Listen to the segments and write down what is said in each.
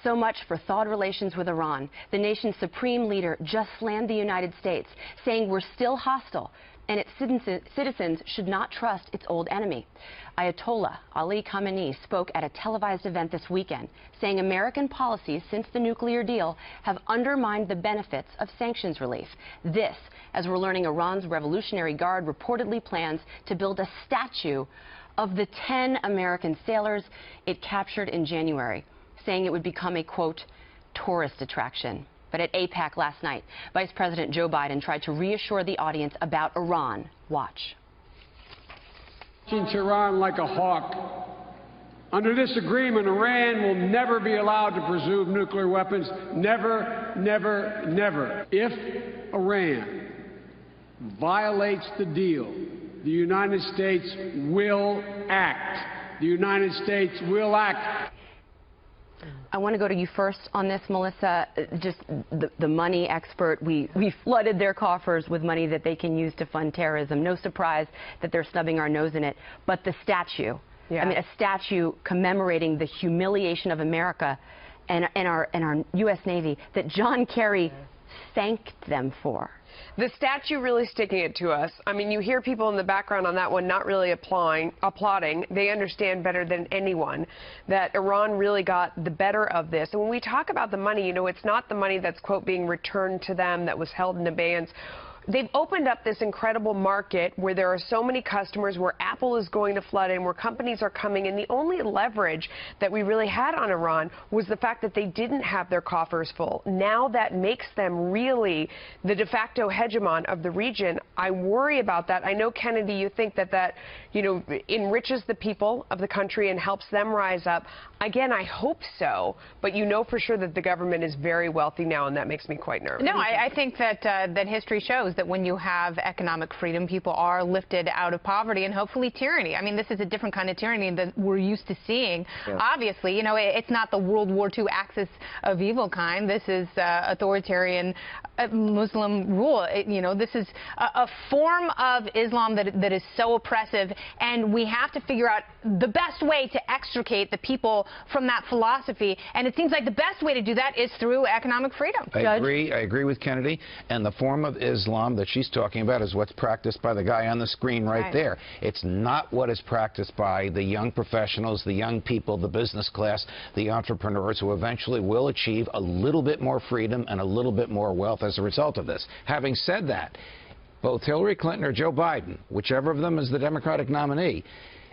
So much for thawed relations with Iran. The nation's supreme leader just slammed the United States, saying we're still hostile and its citizens should not trust its old enemy. Ayatollah Ali Khamenei spoke at a televised event this weekend, saying American policies since the nuclear deal have undermined the benefits of sanctions relief. This, as we're learning Iran's Revolutionary Guard reportedly plans to build a statue of the 10 American sailors it captured in January, saying it would become a, quote, tourist attraction. But at APEC last night, Vice President Joe Biden tried to reassure the audience about Iran. Watch. Watching Iran like a hawk. Under this agreement, Iran will never be allowed to preserve nuclear weapons. Never, never, never. If Iran violates the deal, the United States will act. The United States will act. I want to go to you first on this, Melissa. Just the money expert. We flooded their coffers with money that they can use to fund terrorism. No surprise that they're snubbing our nose in it. But the statue, I mean, a statue commemorating the humiliation of America and our U.S. Navy that John Kerry thanked them for. The statue really sticking it to us. I mean, you hear people in the background on that one not really applauding. They understand better than anyone that Iran really got the better of this. And when we talk about the money, you know, it's not the money that's, quote, being returned to them that was held in abeyance. They've opened up this incredible market where there are so many customers, where Apple is going to flood in, where companies are coming in. The only leverage that we really had on Iran was the fact that they didn't have their coffers full. Now that makes them really the de facto hegemon of the region. I worry about that. I know, Kennedy, you think that you know, enriches the people of the country and helps them rise up. Again, I hope so, but you know for sure that the government is very wealthy now, and that makes me quite nervous. No, I think that that history shows that when you have economic freedom, people are lifted out of poverty and hopefully tyranny. I mean, this is a different kind of tyranny that we're used to seeing. Yeah. Obviously, you know, it's not the World War II axis of evil kind. This is authoritarian Muslim rule. You know, this is a form of Islam that is so oppressive, and we have to figure out the best way to extricate the people from that philosophy. And it seems like the best way to do that is through economic freedom. I agree with Kennedy. And the form of Islam that she's talking about is what's practiced by the guy on the screen right there. It's not what is practiced by the young professionals, the young people, the business class, the entrepreneurs who eventually will achieve a little bit more freedom and a little bit more wealth as a result of this. Having said that, both Hillary Clinton or Joe Biden, whichever of them is the Democratic nominee,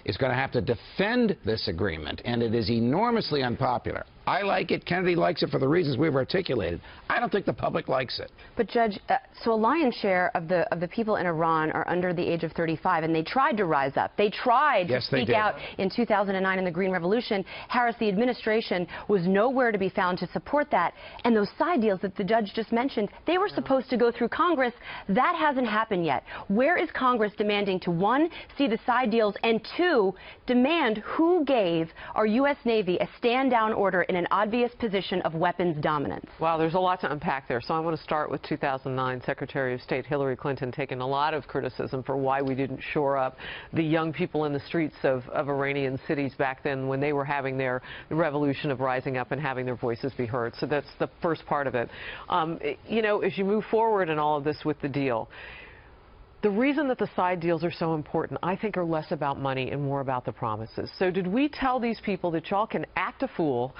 is going to have to defend this agreement, and it is enormously unpopular. I like it. Kennedy likes it for the reasons we've articulated. I don't think the public likes it. But, Judge, so a lion's share of the people in Iran are under the age of 35, and they tried to rise up. They tried to speak out in 2009 in the Green Revolution. Harris, the administration, was nowhere to be found to support that. And those side deals that the judge just mentioned, they were supposed to go through Congress. That hasn't happened yet. Where is Congress demanding to, one, see the side deals, and two, demand who gave our U.S. Navy a stand-down order in an obvious position of weapons dominance? Wow, there's a lot to unpack there. So I want to start with 2009. Secretary of State Hillary Clinton taking a lot of criticism for why we didn't shore up the young people in the streets of Iranian cities back then when they were having their revolution of rising up and having their voices be heard. So that's the first part of it. You know, as you move forward in all of this with the deal, the reason that the side deals are so important, I think, are less about money and more about the promises. So did we tell these people that y'all can act a fool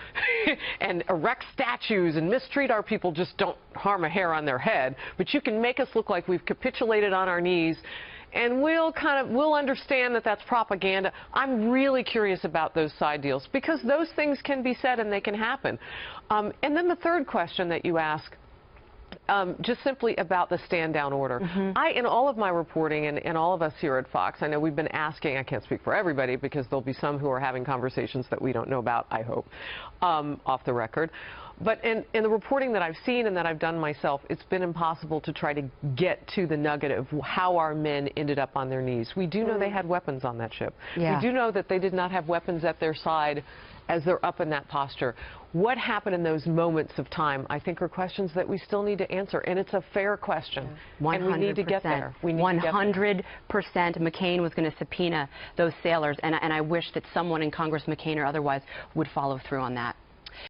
and erect statues and mistreat our people, just don't harm a hair on their head, but you can make us look like we've capitulated on our knees, and we'll understand that that's propaganda? I'm really curious about those side deals, because those things can be said and they can happen. And then the third question that you ask, just simply about the stand-down order. In all of my reporting, and all of us here at Fox, I know we've been asking, I can't speak for everybody because there'll be some who are having conversations that we don't know about, I hope, off the record. But in the reporting that I've seen and that I've done myself, it's been impossible to try to get to the nugget of how our men ended up on their knees. We do know they had weapons on that ship. We do know that they did not have weapons at their side as they're up in that posture. What happened in those moments of time, I think, are questions that we still need to answer, and it's a fair question. 100%. And we need to get there. 100%. McCain was going to subpoena those sailors, and I wish that someone in Congress, McCain or otherwise, would follow through on that.